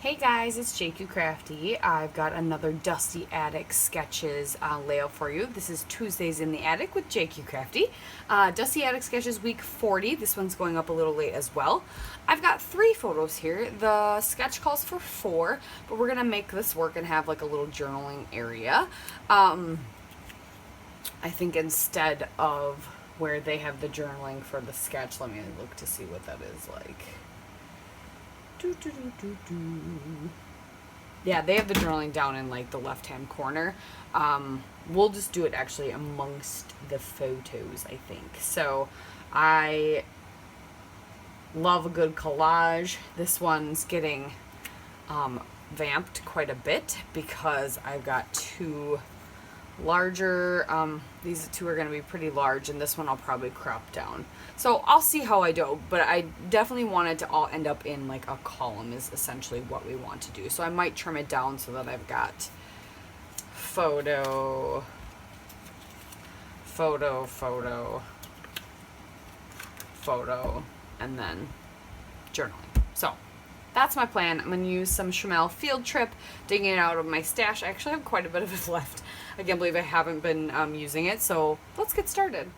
Hey guys, it's JQ Crafty. I've got another Dusty Attic Sketches layout for you. This is Tuesdays in the Attic with JQ Crafty. Dusty Attic Sketches week 40. This one's going up a little late as well. I've got 3 photos here. The sketch calls for 4, but we're going to make this work and have like a little journaling area. I think instead of where they have the journaling for the sketch, let me look to see what that is like. Yeah, they have the journaling down in like the left-hand corner. We'll just do it actually amongst the photos, I think. So I love a good collage. This one's getting vamped quite a bit because I've got 2 larger. These 2 are going to be pretty large, and this one I'll probably crop down. So I'll see how I do, but I definitely want it to all end up in like a column is essentially what we want to do. So I might trim it down so that I've got photo, photo, photo, photo, and then journaling. So that's my plan. I'm going to use some Chamel Field Trip, digging it out of my stash. I actually have quite a bit of it left. I can't believe I haven't been using it, so let's get started.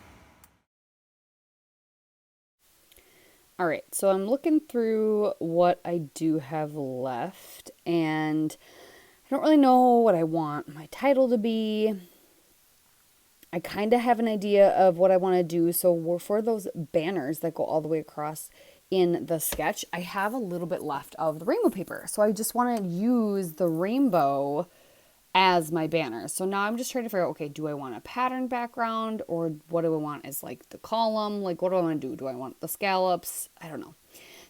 All right, so I'm looking through what I do have left, and I don't really know what I want my title to be. I kind of have an idea of what I want to do. So for those banners that go all the way across in the sketch, I have a little bit left of the rainbow paper. So I just want to use the rainbow as my banner. So now I'm just trying to figure out, okay, do I want a pattern background, or what do I want as like the column? Like, what do I want to do? Do I want the scallops? I don't know.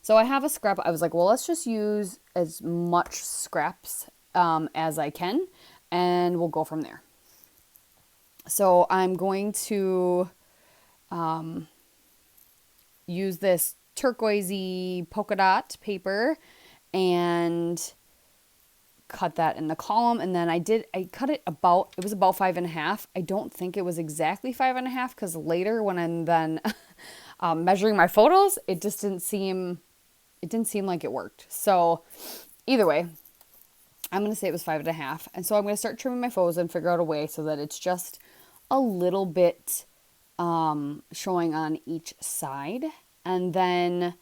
So I have a scrap. I was like, well, let's just use as much scraps as I can, and we'll go from there. So I'm going to use this turquoisey polka dot paper and cut that in the column. And then I cut it about, it was about 5.5. I don't think it was exactly 5.5 because later when I'm then measuring my photos, it didn't seem like it worked. So either way, I'm going to say it was 5.5. And so I'm going to start trimming my photos and figure out a way so that it's just a little bit showing on each side. And then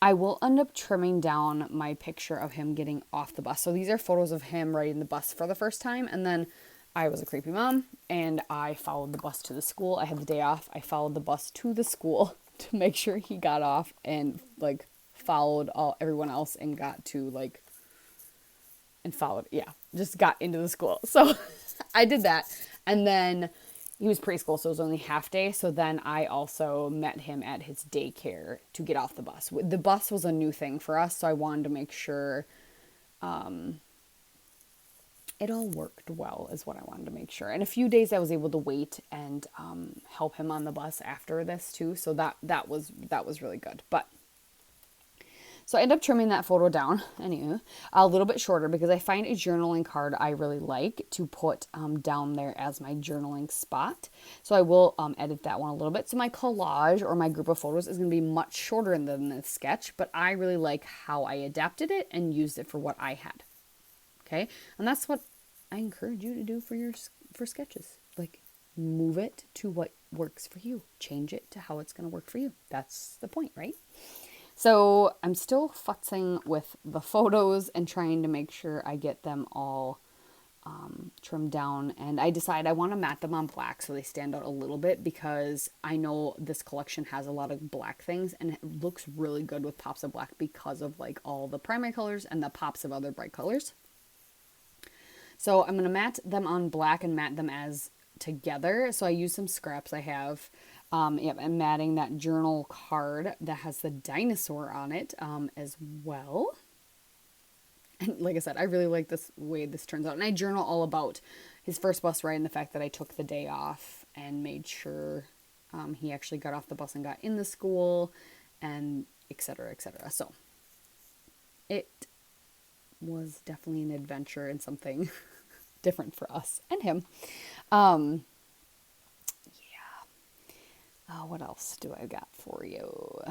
I will end up trimming down my picture of him getting off the bus. So these are photos of him riding the bus for the first time. And then I was a creepy mom and I followed the bus to the school. I had the day off. I followed the bus to the school to make sure he got off and like followed everyone else and got to like, and followed, yeah, just got into the school. So I did that. And then he was preschool, so it was only half day. So then I also met him at his daycare to get off the bus. The bus was a new thing for us, so I wanted to make sure it all worked well, is what I wanted to make sure. And a few days I was able to wait and help him on the bus after this too. So that was really good. But so I end up trimming that photo down, anyway, a little bit shorter because I find a journaling card I really like to put down there as my journaling spot. So I will edit that one a little bit. So my collage or my group of photos is going to be much shorter than the sketch, but I really like how I adapted it and used it for what I had. Okay, and that's what I encourage you to do for sketches. Like, move it to what works for you. Change it to how it's going to work for you. That's the point, right? So I'm still futzing with the photos and trying to make sure I get them all trimmed down. And I decide I want to matte them on black so they stand out a little bit because I know this collection has a lot of black things and it looks really good with pops of black because of like all the primary colors and the pops of other bright colors. So I'm going to matte them on black and matte them as together. So I use some scraps I have. I'm matting that journal card that has the dinosaur on it as well. And like I said, I really like this way this turns out. And I journal all about his first bus ride and the fact that I took the day off and made sure he actually got off the bus and got in the school and et cetera, et cetera. So it was definitely an adventure and something different for us and him. What else do I got for you?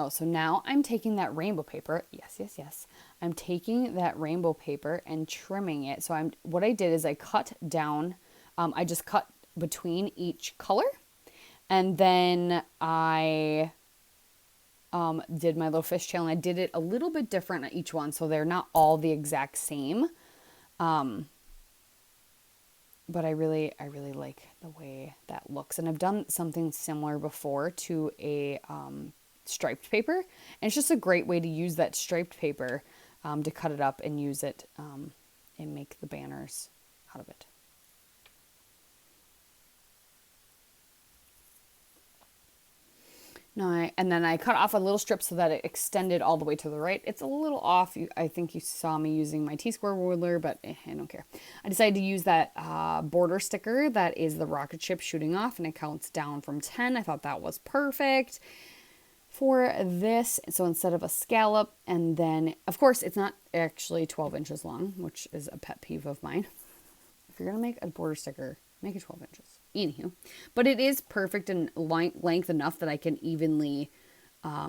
Oh, so now I'm taking that rainbow paper. Yes, yes, yes. I'm taking that rainbow paper and trimming it. So what I did is I cut down, I just cut between each color. And then I did my little fishtail, and I did it a little bit different on each one. So they're not all the exact same. But I really like the way that looks. And I've done something similar before to a striped paper. And it's just a great way to use that striped paper to cut it up and use it and make the banners out of it. No, and then I cut off a little strip so that it extended all the way to the right. It's a little off. I think you saw me using my T-square ruler, but I don't care. I decided to use that border sticker that is the rocket ship shooting off, and it counts down from 10. I thought that was perfect for this. So instead of a scallop, and then, of course, it's not actually 12 inches long, which is a pet peeve of mine. If you're going to make a border sticker, make it 12 inches. Anywho, but it is perfect in length enough that I can evenly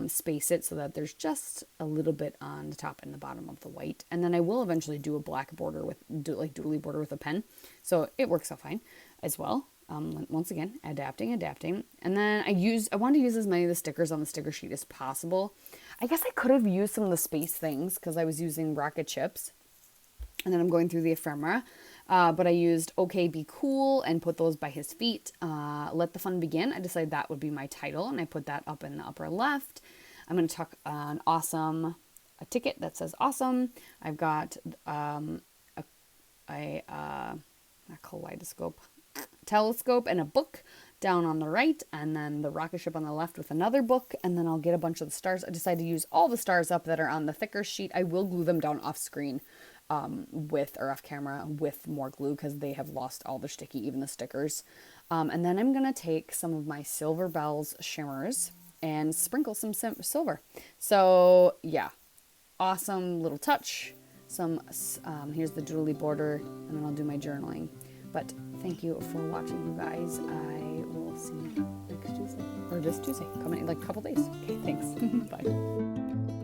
space it so that there's just a little bit on the top and the bottom of the white. And then I will eventually do a black border like doodly border with a pen. So it works out fine as well. Once again, adapting. And then I wanted to use as many of the stickers on the sticker sheet as possible. I guess I could have used some of the space things because I was using rocket chips. And then I'm going through the ephemera. But I used OK Be Cool and put those by his feet. Let the Fun Begin. I decided that would be my title, and I put that up in the upper left. I'm going to tuck an awesome a ticket that says awesome. I've got a kaleidoscope, telescope, and a book down on the right, and then the rocket ship on the left with another book, and then I'll get a bunch of the stars. I decided to use all the stars up that are on the thicker sheet. I will glue them down off screen. Off camera with more glue because they have lost all their sticky, even the stickers. And then I'm going to take some of my Silver Bells shimmers and sprinkle some silver. So yeah, awesome little touch. Here's the doodly border, and then I'll do my journaling. But thank you for watching, you guys. I will see you next Tuesday, or this Tuesday, coming in like a couple days. Okay, thanks. Bye.